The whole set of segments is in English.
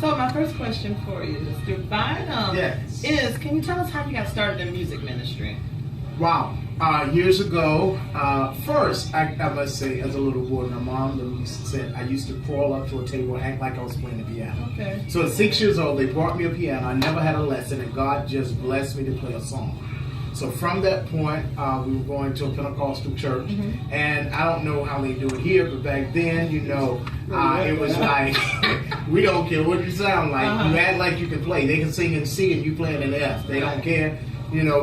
So my first question for you, Mr. Bynum, is, can you tell us how you got started in music ministry? Wow. Years ago, first, I must say, as a little boy, my mom said I used to crawl up to a table and act like I was playing the piano. Okay. So at 6 years old, they brought me a piano. I never had a lesson, and God just blessed me to play a song. So from that point, we were going to a Pentecostal church, and I don't know how they do it here, but back then, it was like, we don't care what you sound like. You act like you can play. They can sing in C and you playing in F. They don't care.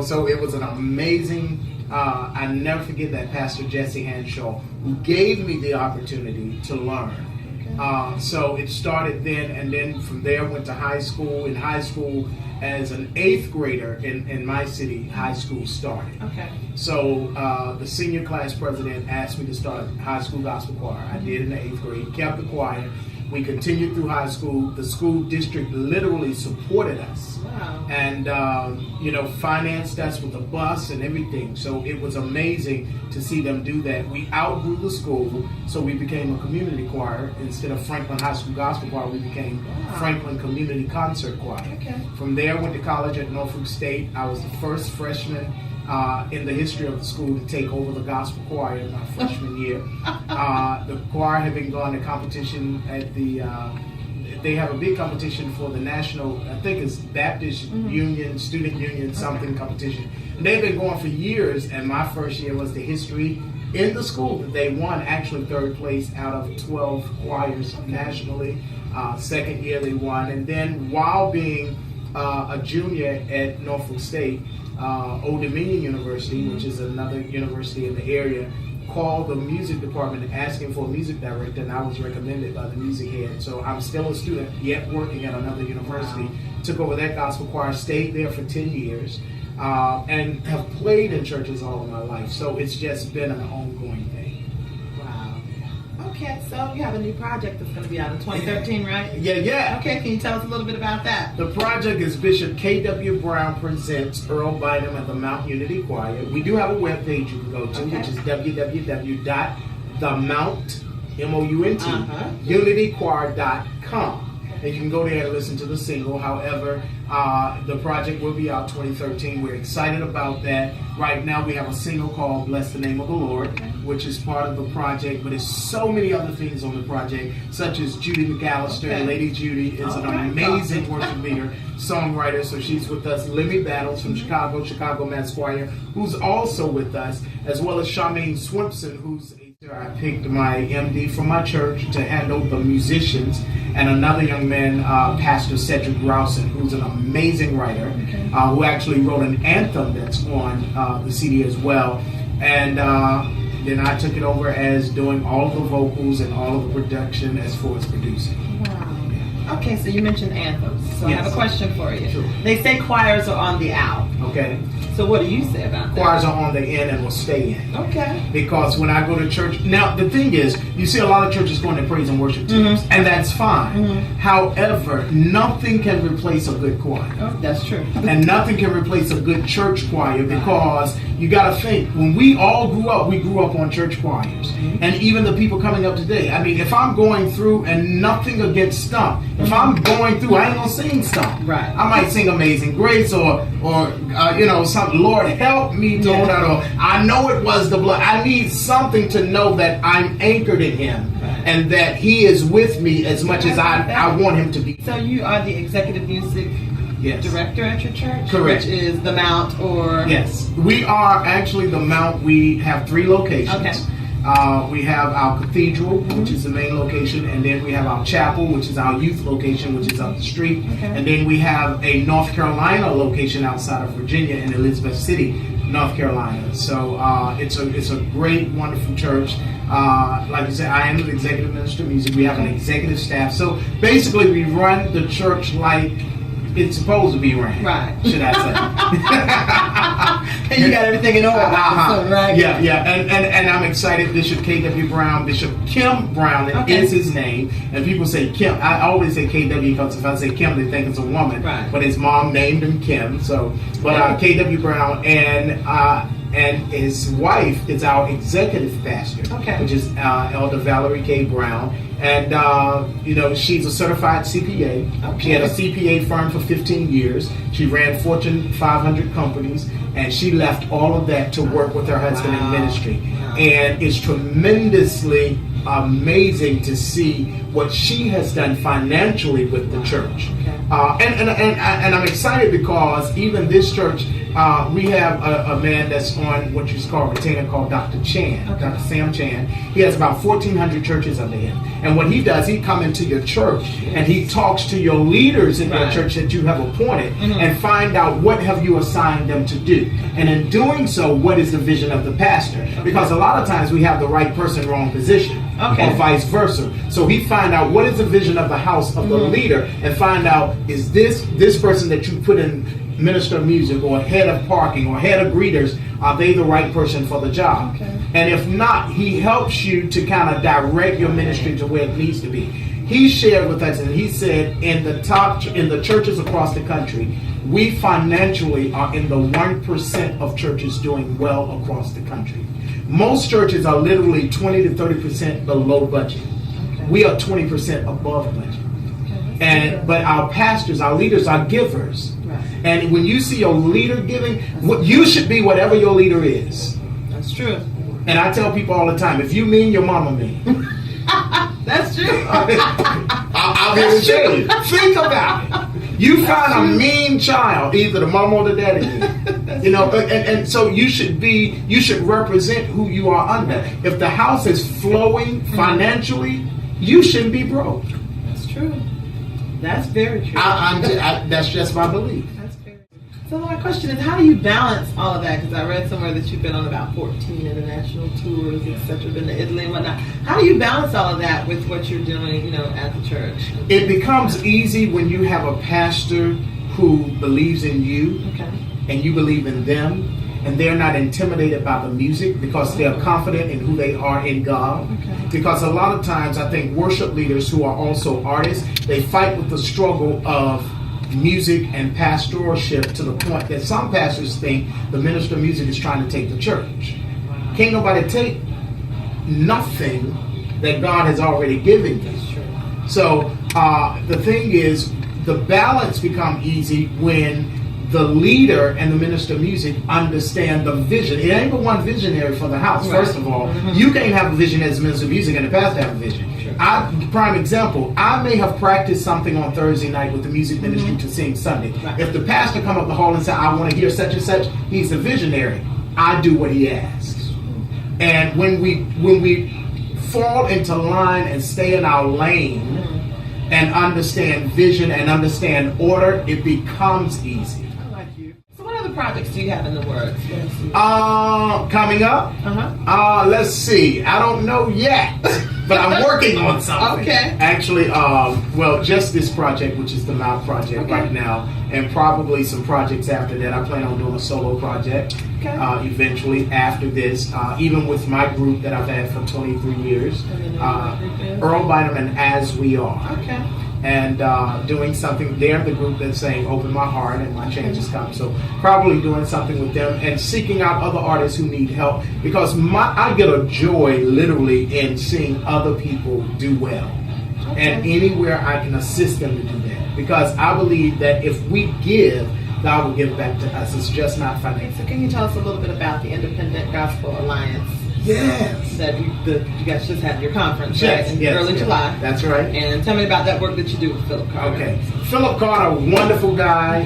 So it was an amazing, I never forget that Pastor Jesse Hanshaw, who gave me the opportunity to learn. So it started then, and then from there went to high school. In high school, as an 8th grader in my city, high school started. Okay. So the senior class president asked me to start a high school gospel choir. I did in the 8th grade, kept the choir. We continued through high school. The school district literally supported us. Wow. And, financed us with a bus and everything. So it was amazing to see them do that. We outgrew the school, so we became a community choir. Instead of Franklin High School Gospel Choir, we became Franklin Community Concert Choir. Okay. From there, went to college at Norfolk State. I was the first freshman in the history of the school to take over the gospel choir in my freshman year. The choir had been going to competition at they have a big competition for the national, I think it's Baptist Union, Student Union, something competition. And they've been going for years, and my first year was the history in the school that they won, actually 3rd place out of 12 choirs nationally. Second year they won. And then while being a junior at Norfolk State, Old Dominion University, which is another university in the area, called the music department asking for a music director, and I was recommended by the music head. So I'm still a student, yet working at another university. Wow. Took over that gospel choir, stayed there for 10 years, and have played in churches all of my life. So it's just been an ongoing thing. Okay, so you have a new project that's going to be out in 2013, right? Yeah. Okay, can you tell us a little bit about that? The project is Bishop K.W. Brown Presents Earl Bynum at the Mount Unity Choir. We do have a webpage you can go to, which is www.themountunity.choir.com. And you can go there and listen to the single. However, the project will be out 2013. We're excited about that. Right now we have a single called Bless the Name of the Lord, which is part of the project, but there's so many other things on the project, such as Judy McAllister. Okay. Lady Judy is an amazing worship leader, songwriter, so she's with us. Lemmy Battles from Chicago Mass Choir, who's also with us, as well as Charmaine Swimpson, who's I picked my MD from my church to handle the musicians, and another young man, Pastor Cedric Rousen, who's an amazing writer, who actually wrote an anthem that's on the CD as well. And then I took it over as doing all of the vocals and all of the production as far as producing. Wow. Okay, so you mentioned anthems. So I have a question for you. Sure. They say choirs are on the out. Okay. So what do you say about that? Choirs are on the in and will stay in. Okay. Because when I go to church, now the thing is, you see a lot of churches going to praise and worship teams, and that's fine. However, nothing can replace a good choir. Oh, that's true. And nothing can replace a good church choir, because you got to think, when we all grew up, we grew up on church choirs. And even the people coming up today, I mean, if I'm going through, and nothing against Stump, if I'm going through, I ain't gonna sing Stump. Right. I might sing Amazing Grace or something, Lord help me to hold out, or I know it was the blood. I need something to know that I'm anchored in Him, and that He is with me as much as I want Him to be. So you are the executive music director at your church? Correct. Which is the Mount, or? Yes. We are actually the Mount. We have 3 locations. Okay. We have our cathedral, which is the main location, and then we have our chapel, which is our youth location, which is up the street. And then we have a North Carolina location outside of Virginia in Elizabeth City, North Carolina. So it's a great, wonderful church. Like I said, I am the executive minister of music. We have an executive staff. So basically, we run the church like it's supposed to be ran. Right. Should I say? And you got everything in order, right? Yeah. And I'm excited. Bishop K.W. Brown, Bishop Kim Brown is his name. And people say Kim. I always say K.W. because if I say Kim, they think it's a woman. Right. But his mom named him Kim. So, but K.W. Brown, and and his wife is our executive pastor, which is Elder Valerie K. Brown. And, she's a certified CPA. She had a CPA firm for 15 years. She ran Fortune 500 companies, and she left all of that to work with her husband in ministry. And it's tremendously amazing to see what she has done financially with the church. And I'm excited because even this church, we have a man that's on what you call retainer called Dr. Chan, Dr. Sam Chan. He has about 1,400 churches under him. And what he does, he come into your church and he talks to your leaders in your church that you have appointed and find out what have you assigned them to do. And in doing so, what is the vision of the pastor? Because a lot of times we have the right person, wrong position. Or vice versa. So he find out what is the vision of the house of the leader and find out, is this person that you put in minister of music or head of parking or head of greeters, are they the right person for the job? And if not, he helps you to kind of direct your ministry to where it needs to be. He shared with us and he said in the churches across the country, we financially are in the 1% of churches doing well across the country. Most churches are literally 20 to 30% below budget. We are 20% above budget. But our pastors, our leaders are givers. And when you see your leader giving, you should be whatever your leader is. That's true. And I tell people all the time, if you mean, your mama mean. That's true. I'll be able to tell you. Think about it. You find a mean child, either the mama or the daddy. And so you should represent who you are under. If the house is flowing financially, you shouldn't be broke. That's true. That's very true. That's just my belief. That's very true. So my question is, how do you balance all of that? Because I read somewhere that you've been on about 14 international tours, etc., been to Italy and whatnot. How do you balance all of that with what you're doing, at the church? It becomes easy when you have a pastor who believes in you and you believe in them, and they're not intimidated by the music because they're confident in who they are in God. Because a lot of times I think worship leaders who are also artists, they fight with the struggle of music and pastoralship to the point that some pastors think the minister of music is trying to take the church. Can't nobody take nothing that God has already given you. So the thing is, the balance become easy when the leader and the minister of music understand the vision. It ain't but one visionary for the house. First of all, you can't have a vision as a minister of music and the pastor have a vision. Prime example, I may have practiced something on Thursday night with the music ministry to sing Sunday. If the pastor come up the hall and say, I want to hear such and such, he's a visionary. I do what he asks. And when we fall into line and stay in our lane and understand vision and understand order, it becomes easy. Projects do you have in the works? Coming up? Let's see. I don't know yet, but I'm working on something. Actually, just this project, which is the Mount project right now, and probably some projects after that. I plan on doing a solo project eventually after this, even with my group that I've had for 23 years, Earl Bynum and As We Are. And doing something, they're the group that's saying open my heart and my change is coming. So probably doing something with them and seeking out other artists who need help, because I get a joy literally in seeing other people do well. And anywhere I can assist them to do that, because I believe that if we give, God will give back to us. It's just not financial. So can you tell us a little bit about the Independent Gospel Alliance? Yes. That you guys just had your conference, right? In early July. That's right. And tell me about that work that you do with Philip Carter. Philip Carter, wonderful guy.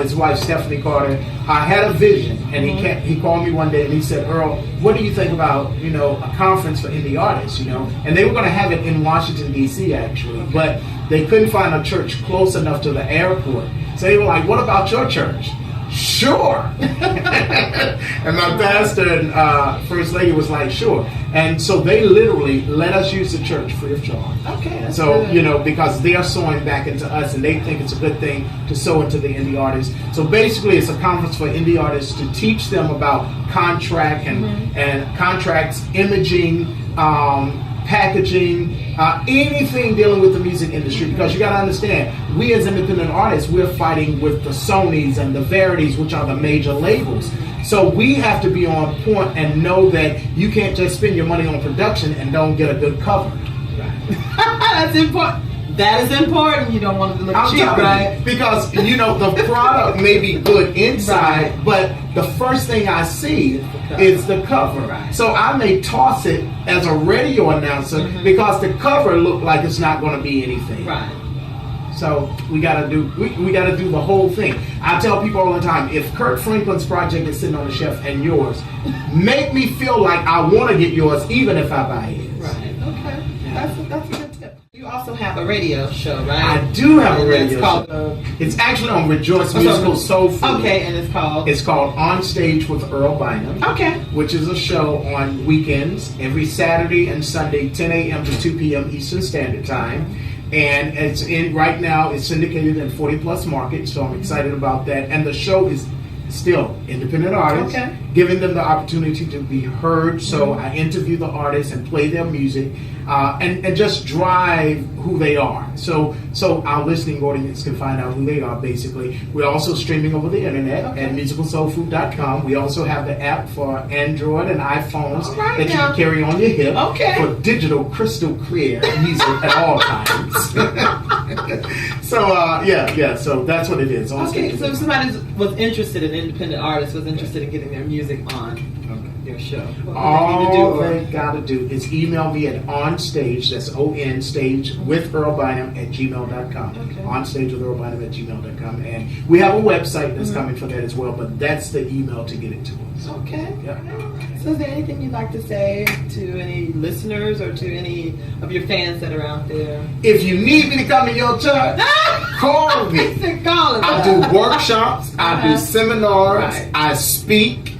His wife, Stephanie Carter, had a vision. And he called me one day and he said, Earl, what do you think about, a conference for indie artists, And they were going to have it in Washington, D.C., actually. But they couldn't find a church close enough to the airport. So they were like, what about your church? Sure. And my pastor and first lady was like, sure. And so they literally let us use the church free of charge. So, good. Because they are sowing back into us and they think it's a good thing to sow into the indie artists. So basically it's a conference for indie artists to teach them about contract and contracts, imaging, packaging, anything dealing with the music industry, because you got to understand, we as independent artists, we're fighting with the Sonys and the Verities, which are the major labels. So we have to be on point and know that you can't just spend your money on production and don't get a good cover. That's important. That is important. You don't want it to look cheap, right? Because, you know, the product may be good inside, right, but the first thing I see is the cover. Right. So I may toss it as a radio announcer because the cover looked like it's not going to be anything. Right. So we gotta do the whole thing. I tell people all the time, if Kirk Franklin's project is sitting on the shelf and yours, make me feel like I want to get yours, even if I buy it. Right. Okay. Yeah. That's a good tip. You also have a radio show, right? I do have a radio show. It's actually on Rejoice Musical Soul Food. Okay, and it's called? It's called On Stage with Earl Bynum. Okay. Which is a show on weekends, every Saturday and Sunday, 10 a.m. to 2 p.m. Eastern Standard Time. And it's right now, it's syndicated in 40 plus markets, so I'm excited about that. And the show is still independent artists, giving them the opportunity to be heard. So I interview the artists and play their music, and just drive who they are. So our listening audience can find out who they are, basically. We're also streaming over the internet at musicalsoulfood.com. We also have the app for Android and iPhones that you can carry on your hip for digital crystal clear music at all times. So that's what it is. Okay, so if somebody was interested in independent artists, was interested in getting their music on your show, all they gotta do is email me at onstage, that's ON stage with Earl Bynum at gmail.com. Onstage with Earl Bynum at gmail.com. And we have a website that's coming for that as well, but that's the email to get it to us. Okay. Yeah. So is there anything you'd like to say to any listeners or to any of your fans that are out there? If you need me to come to your church, call me. I do workshops, I do seminars, I speak,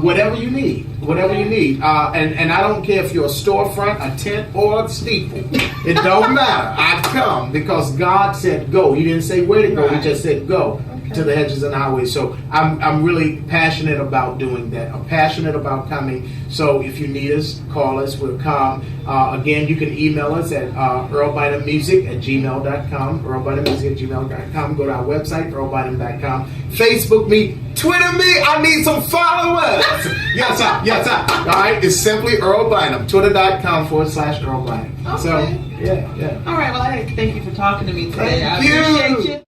whatever you need. Whatever you need. And I don't care if you're a storefront, a tent, or a steeple. It don't matter. I come because God said go. He didn't say where to go. He just said go to the hedges and highways. So I'm really passionate about doing that. I'm passionate about coming. So if you need us, call us. We'll come. Again, you can email us at earlbynummusic@gmail.com. earlbynummusic@gmail.com. Go to our website, earlbynum.com. Facebook me. Twitter me. I need some followers. Yes, sir. Yes, sir. All right. It's simply Earl Bynum. Twitter.com/Earl Bynum. Okay. So, yeah. All right. Well, I thank you for talking to me today. Thank I appreciate you.